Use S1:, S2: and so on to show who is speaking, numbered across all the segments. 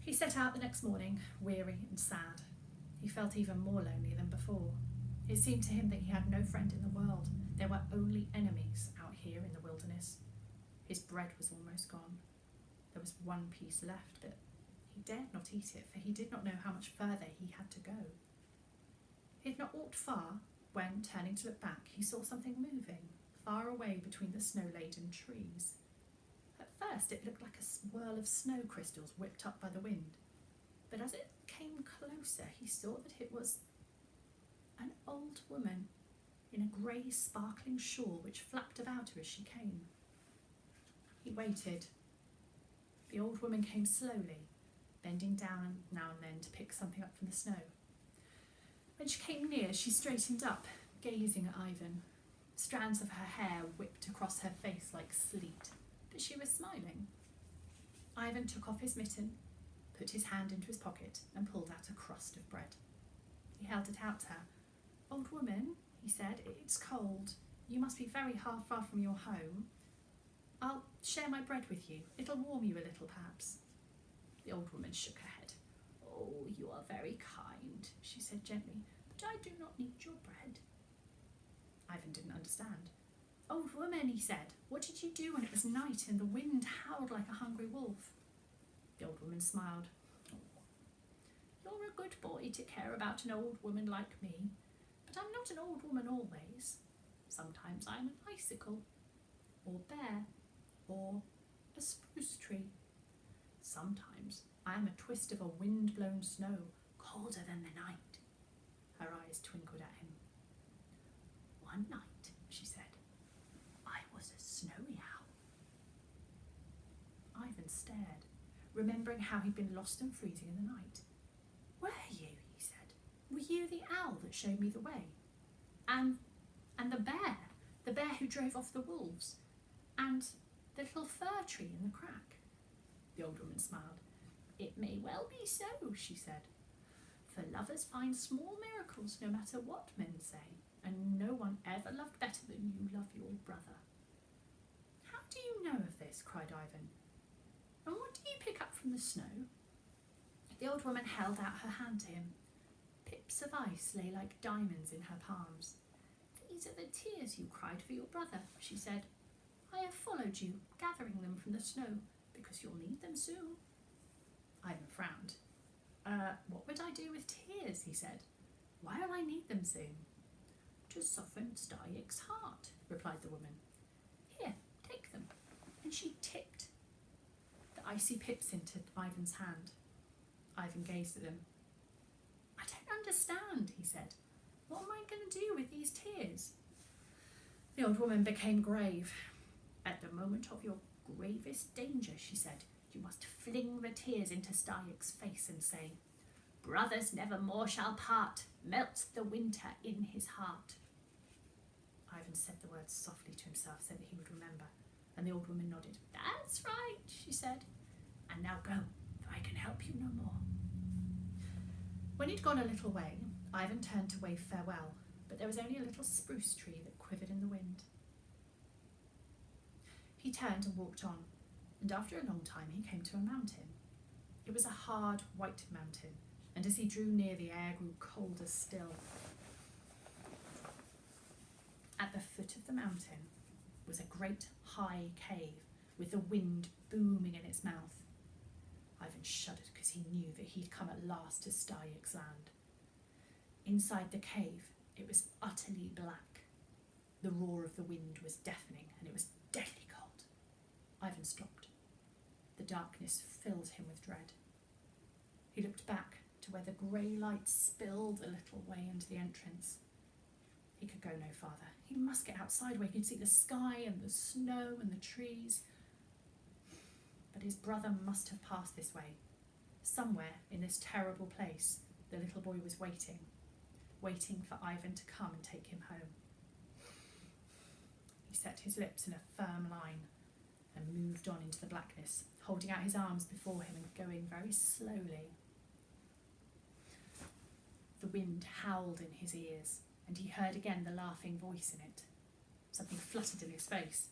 S1: He set out the next morning, weary and sad. He felt even more lonely than before. It seemed to him that he had no friend in the world. There were only enemies out here in the wilderness. His bread was almost gone. There was one piece left, but he dared not eat it, for he did not know how much further he had to go. He had not walked far when, turning to look back, he saw something moving, far away between the snow-laden trees. At first it looked like a swirl of snow crystals whipped up by the wind, but as it came closer he saw that it was an old woman in a grey sparkling shawl which flapped about her as she came. He waited. The old woman came slowly, bending down now and then to pick something up from the snow. When she came near, she straightened up, gazing at Ivan. Strands of her hair whipped across her face like sleet, but she was smiling. Ivan took off his mitten, put his hand into his pocket, and pulled out a crust of bread. He held it out to her. "Old woman," he said, "it's cold. You must be very far from your home. I'll share my bread with you. It'll warm you a little, perhaps." The old woman shook her head. "Oh, you are very kind," she said gently, "but I do not need your bread." Ivan didn't understand. "Old woman," he said, "what did you do when it was night and the wind howled like a hungry wolf?" The old woman smiled. "Oh, you're a good boy to care about an old woman like me, but I'm not an old woman always. Sometimes I'm an icicle, or bear, or a spruce tree. Sometimes I am a twist of a wind-blown snow, colder than the night." Her eyes twinkled at him. "One night," she said, "I was a snowy owl." Ivan stared, remembering how he'd been lost and freezing in the night. "Were you?" he said. "Were you the owl that showed me the way? And the bear who drove off the wolves, and the little fir tree in the crack?" The old woman smiled. "It may well be so," she said, "for lovers find small miracles no matter what men say, and no one ever loved better than you love your brother." "How do you know of this?" cried Ivan. "And what do you pick up from the snow?" The old woman held out her hand to him. Pips of ice lay like diamonds in her palms. "These are the tears you cried for your brother," she said. "I have followed you, gathering them from the snow, because you'll need them soon." Ivan frowned. What would I do with tears?" he said. "Why will I need them soon?" "To soften Stayek's heart," replied the woman. "Here, take them." And she tipped the icy pips into Ivan's hand. Ivan gazed at them. "I don't understand," he said. "What am I going to do with these tears?" The old woman became grave. "At the moment of your gravest danger," she said, "you must fling the tears into Stayek's face and say, 'Brothers never more shall part, melt the winter in his heart.'" Ivan said the words softly to himself so that he would remember, and the old woman nodded. "That's right," she said. "And now go, for I can help you no more." When he'd gone a little way, Ivan turned to wave farewell, but there was only a little spruce tree that quivered in the wind. He turned and walked on, and after a long time he came to a mountain. It was a hard, white mountain, and as he drew near, the air grew colder still. At the foot of the mountain was a great high cave with the wind booming in its mouth. Ivan shuddered because he knew that he'd come at last to Stayek's land. Inside the cave, it was utterly black. The roar of the wind was deafening, and it was deathly cold. Ivan stopped. The darkness filled him with dread. He looked back to where the grey light spilled a little way into the entrance. He could go no farther. He must get outside where he could see the sky and the snow and the trees. But his brother must have passed this way. Somewhere in this terrible place, the little boy was waiting for Ivan to come and take him home. He set his lips in a firm line and moved on into the blackness, holding out his arms before him and going very slowly. The wind howled in his ears, and he heard again the laughing voice in it. Something fluttered in his face.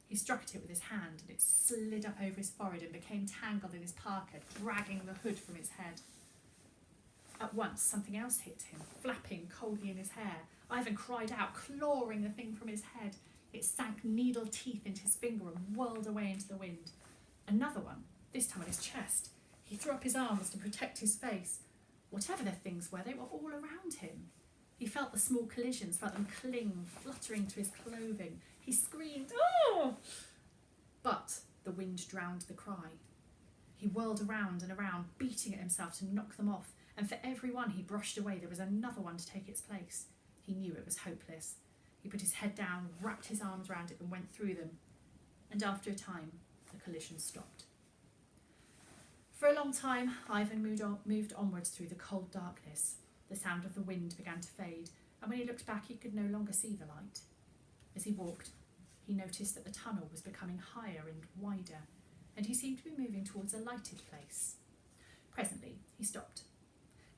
S1: He struck at it with his hand, and it slid up over his forehead and became tangled in his parka, dragging the hood from his head. At once, something else hit him, flapping coldly in his hair. Ivan cried out, clawing the thing from his head. It sank needle teeth into his finger and whirled away into the wind. Another one, this time on his chest. He threw up his arms to protect his face. Whatever the things were, they were all around him. He felt the small collisions, felt them cling, fluttering to his clothing. He screamed, "Oh!" But the wind drowned the cry. He whirled around and around, beating at himself to knock them off, and for every one he brushed away, there was another one to take its place. He knew it was hopeless. He put his head down, wrapped his arms round it and went through them. And after a time, the collision stopped. For a long time, Ivan moved onwards through the cold darkness. The sound of the wind began to fade, and when he looked back, he could no longer see the light. As he walked, he noticed that the tunnel was becoming higher and wider, and he seemed to be moving towards a lighted place. Presently, he stopped,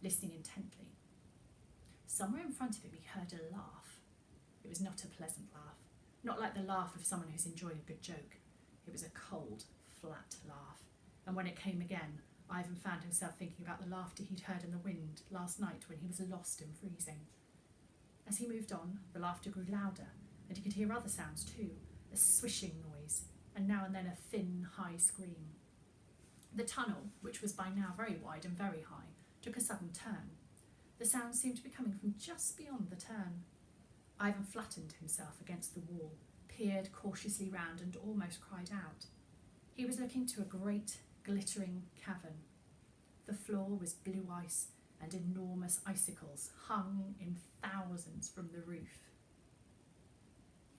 S1: listening intently. Somewhere in front of him, he heard a laugh. It was not a pleasant laugh, not like the laugh of someone who's enjoying a good joke. It was a cold, flat laugh, and when it came again, Ivan found himself thinking about the laughter he'd heard in the wind last night when he was lost and freezing. As he moved on, the laughter grew louder, and he could hear other sounds too, a swishing noise, and now and then a thin, high scream. The tunnel, which was by now very wide and very high, took a sudden turn. The sound seemed to be coming from just beyond the turn. Ivan flattened himself against the wall, peered cautiously round, and almost cried out. He was looking to a great, glittering cavern. The floor was blue ice, and enormous icicles hung in thousands from the roof.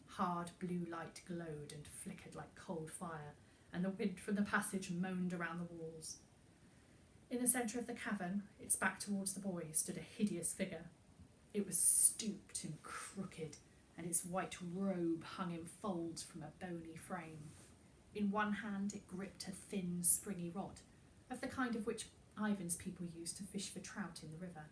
S1: Hard blue light glowed and flickered like cold fire, and the wind from the passage moaned around the walls. In the centre of the cavern, its back towards the boy, stood a hideous figure. It was stooped and crooked, and its white robe hung in folds from a bony frame. In one hand it gripped a thin, springy rod, of the kind of which Ivan's people used to fish for trout in the river.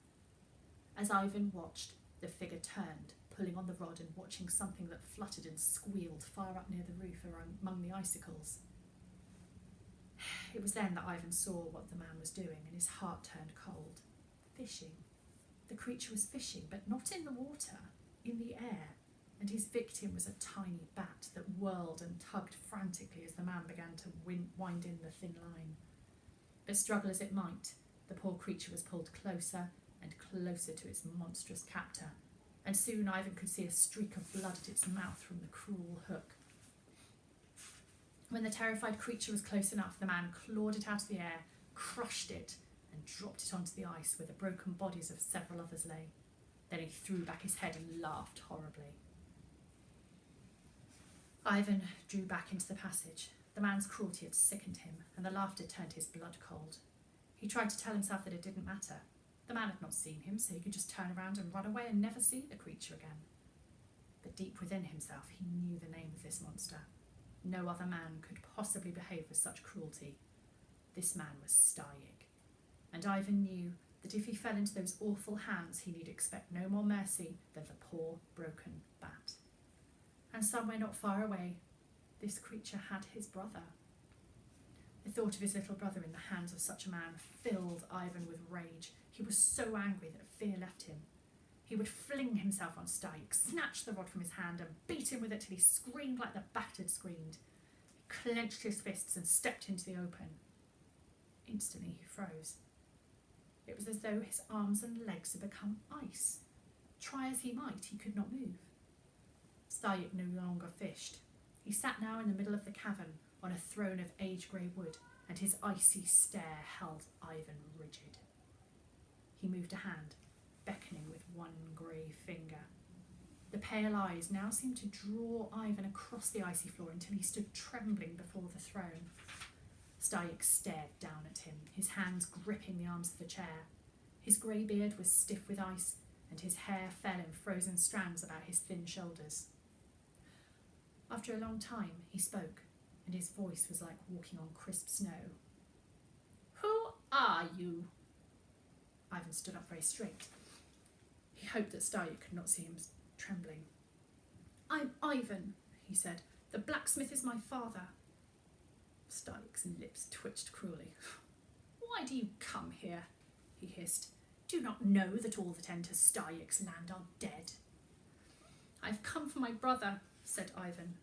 S1: As Ivan watched, the figure turned, pulling on the rod and watching something that fluttered and squealed far up near the roof among the icicles. It was then that Ivan saw what the man was doing, and his heart turned cold. Fishing. The creature was fishing, but not in the water, in the air, and his victim was a tiny bat that whirled and tugged frantically as the man began to wind in the thin line. But struggle as it might, the poor creature was pulled closer and closer to its monstrous captor, and soon Ivan could see a streak of blood at its mouth from the cruel hook. When the terrified creature was close enough, the man clawed it out of the air, crushed it, and dropped it onto the ice where the broken bodies of several others lay. Then he threw back his head and laughed horribly. Ivan drew back into the passage. The man's cruelty had sickened him, and the laughter turned his blood cold. He tried to tell himself that it didn't matter. The man had not seen him, so he could just turn around and run away and never see the creature again. But deep within himself, he knew the name of this monster. No other man could possibly behave with such cruelty. This man was Stayik, and Ivan knew that if he fell into those awful hands, he need expect no more mercy than the poor, broken bat. And somewhere not far away, this creature had his brother. The thought of his little brother in the hands of such a man filled Ivan with rage. He was so angry that fear left him. He would fling himself on Stayik, snatch the rod from his hand and beat him with it till he screamed like the bat had screamed. He clenched his fists and stepped into the open. Instantly he froze. It was as though his arms and legs had become ice. Try as he might, he could not move. Stayik no longer fished. He sat now in the middle of the cavern on a throne of age-grey wood, and his icy stare held Ivan rigid. He moved a hand, beckoning with one grey finger. The pale eyes now seemed to draw Ivan across the icy floor until he stood trembling before the throne. Stayik stared down at him, his hands gripping the arms of the chair. His grey beard was stiff with ice, and his hair fell in frozen strands about his thin shoulders. After a long time, he spoke, and his voice was like walking on crisp snow. "Who are you?" Ivan stood up very straight. He hoped that Stayik could not see him trembling. "I'm Ivan," he said, The blacksmith is my father. Starlick's lips twitched cruelly. Why do you come here? He hissed. Do you not know that all that enter Starlick's land are dead? I've come for my brother, said Ivan.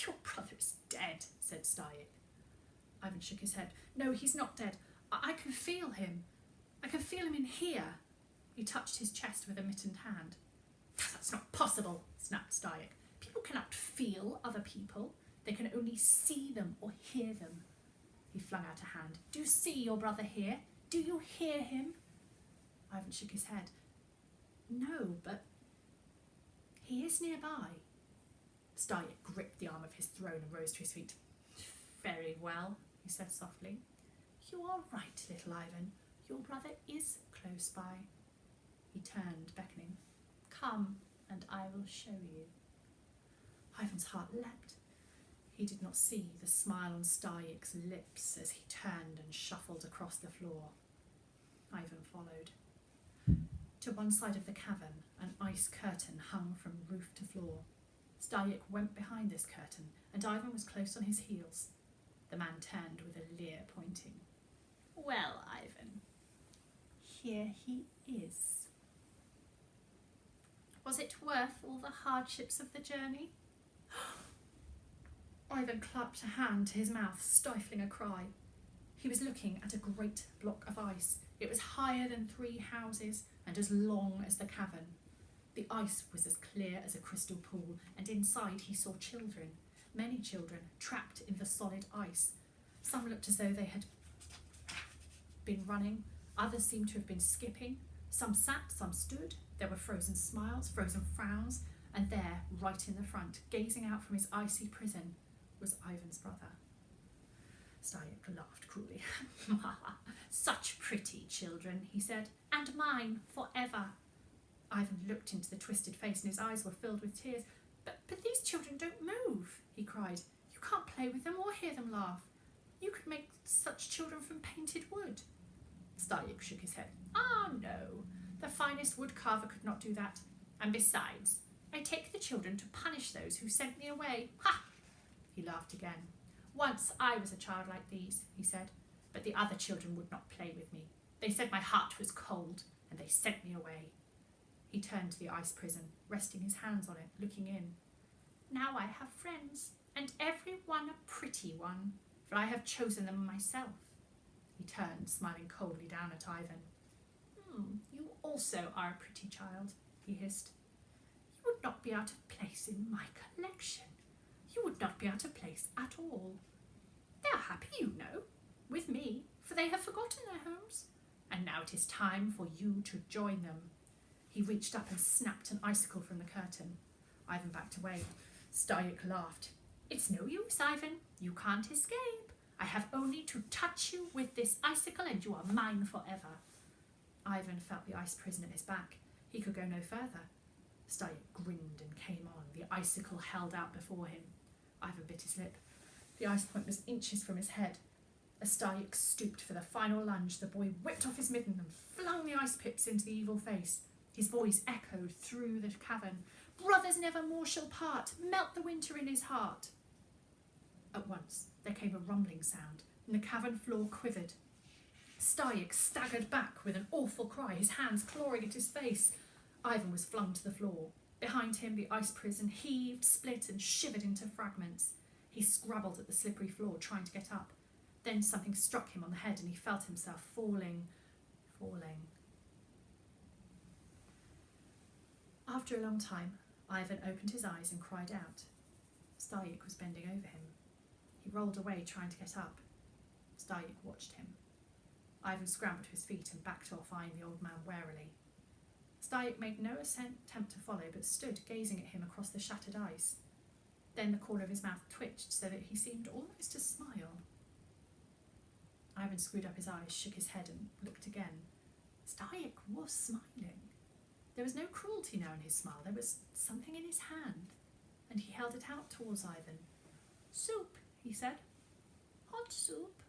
S1: Your brother is dead, said Starlick. Ivan shook his head. No, he's not dead. I can feel him. I can feel him in here. He touched his chest with a mittened hand. That's not possible, snapped Starlick. People cannot feel other people. They can only see them or hear them. He flung out a hand. Do you see your brother here? Do you hear him? Ivan shook his head. No, but he is nearby. Starlick gripped the arm of his throne and rose to his feet. Very well, he said softly. You are right, little Ivan. Your brother is close by. He turned, beckoning. Come, and I will show you. Ivan's heart leapt. He did not see the smile on Starlick's lips as he turned and shuffled across the floor. Ivan followed. To one side of the cavern, an ice curtain hung from roof to floor. Starlick went behind this curtain, and Ivan was close on his heels. The man turned with a leer, pointing. Well, Ivan, here he is. Was it worth all the hardships of the journey? Ivan clapped a hand to his mouth, stifling a cry. He was looking at a great block of ice. It was higher than 3 houses and as long as the cavern. The ice was as clear as a crystal pool, and inside he saw children, many children, trapped in the solid ice. Some looked as though they had been running, others seemed to have been skipping. Some sat, some stood. There were frozen smiles, frozen frowns, and there, right in the front, gazing out from his icy prison, was Ivan's brother. Starlick laughed cruelly. Such pretty children, he said, and mine forever. Ivan looked into the twisted face and his eyes were filled with tears. But these children don't move, he cried. You can't play with them or hear them laugh. You could make such children from painted wood. Starlick shook his head. Ah, no, the finest woodcarver could not do that. And besides, I take the children to punish those who sent me away. Ha! He laughed again. Once I was a child like these, he said, but the other children would not play with me. They said my heart was cold, and they sent me away. He turned to the ice prison, resting his hands on it, looking in. Now I have friends, and every one a pretty one, for I have chosen them myself. He turned, smiling coldly down at Ivan. You also are a pretty child, he hissed. You would not be out of place in my collection. You would not be out of place at all. They are happy, you know, with me, for they have forgotten their homes. And now it is time for you to join them. He reached up and snapped an icicle from the curtain. Ivan backed away. Starlick laughed. It's no use, Ivan. You can't escape. I have only to touch you with this icicle and you are mine forever. Ivan felt the ice prison at his back. He could go no further. Starlick grinned and came on, the icicle held out before him. Ivan bit his lip. The ice point was inches from his head. As Starlick stooped for the final lunge, the boy whipped off his mitten and flung the ice pips into the evil face. His voice echoed through the cavern. Brothers never more shall part. Melt the winter in his heart. At once there came a rumbling sound, and the cavern floor quivered. Starlick staggered back with an awful cry, his hands clawing at his face. Ivan was flung to the floor. Behind him, the ice prison heaved, split, and shivered into fragments. He scrabbled at the slippery floor, trying to get up. Then something struck him on the head, and he felt himself falling. After a long time, Ivan opened his eyes and cried out. Starlick was bending over him. He rolled away, trying to get up. Starlick watched him. Ivan scrambled to his feet and backed off, eyeing the old man warily. Starlick made no attempt to follow, but stood gazing at him across the shattered ice. Then the corner of his mouth twitched so that he seemed almost to smile. Ivan screwed up his eyes, shook his head and looked again. Starlick was smiling. There was no cruelty now in his smile. There was something in his hand, and he held it out towards Ivan. Soup, he said. Hot soup.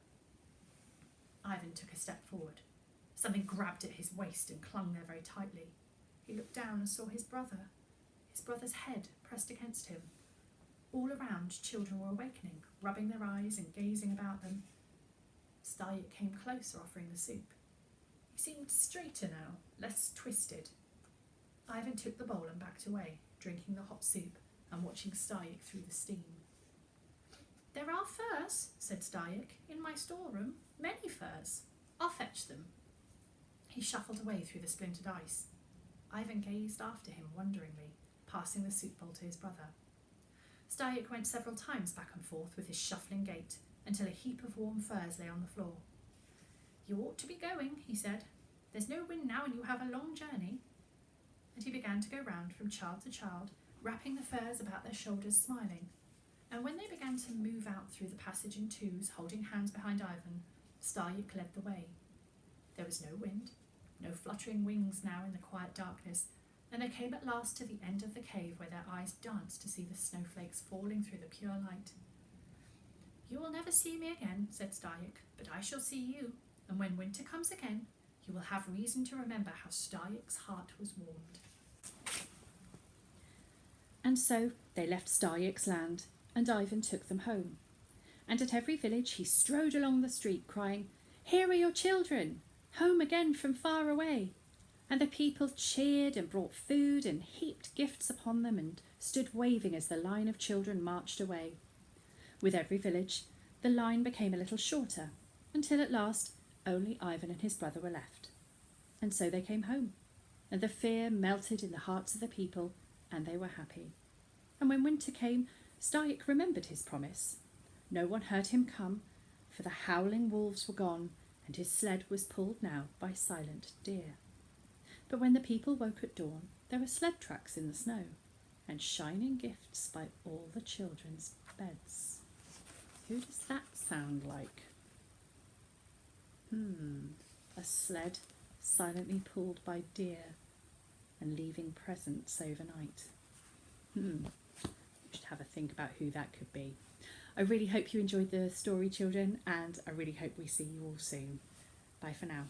S1: Ivan took a step forward. Something grabbed at his waist and clung there very tightly. He looked down and saw his brother's head pressed against him. All around, children were awakening, rubbing their eyes and gazing about them. Stayek came closer, offering the soup. He seemed straighter now, less twisted. Ivan took the bowl and backed away, drinking the hot soup and watching Stayek through the steam. "There are furs," said Stayek, "in my storeroom. Many furs. I'll fetch them." He shuffled away through the splintered ice. Ivan gazed after him wonderingly, passing the soup bowl to his brother. Stayek went several times back and forth with his shuffling gait until a heap of warm furs lay on the floor. "You ought to be going," he said. "There's no wind now and you have a long journey." And he began to go round from child to child, wrapping the furs about their shoulders, smiling. And when they began to move out through the passage in twos, holding hands behind Ivan, Stayek led the way. There was no wind, no fluttering wings now in the quiet darkness, and they came at last to the end of the cave where their eyes danced to see the snowflakes falling through the pure light. "You will never see me again," said Stayek, "but I shall see you, and when winter comes again, you will have reason to remember how Stayek's heart was warmed." And so they left Stayek's land, and Ivan took them home. And at every village he strode along the street, crying, "Here are your children, home again from far away." And the people cheered and brought food and heaped gifts upon them and stood waving as the line of children marched away. With every village, the line became a little shorter, until at last only Ivan and his brother were left. And so they came home, and the fear melted in the hearts of the people, and they were happy. And when winter came, Stayek remembered his promise. No one heard him come, for the howling wolves were gone, and his sled was pulled now by silent deer. But when the people woke at dawn, there were sled tracks in the snow, and shining gifts by all the children's beds. Who does that sound like? A sled silently pulled by deer and leaving presents overnight. We should have a think about who that could be. I really hope you enjoyed the story, children, and I really hope we see you all soon. Bye for now.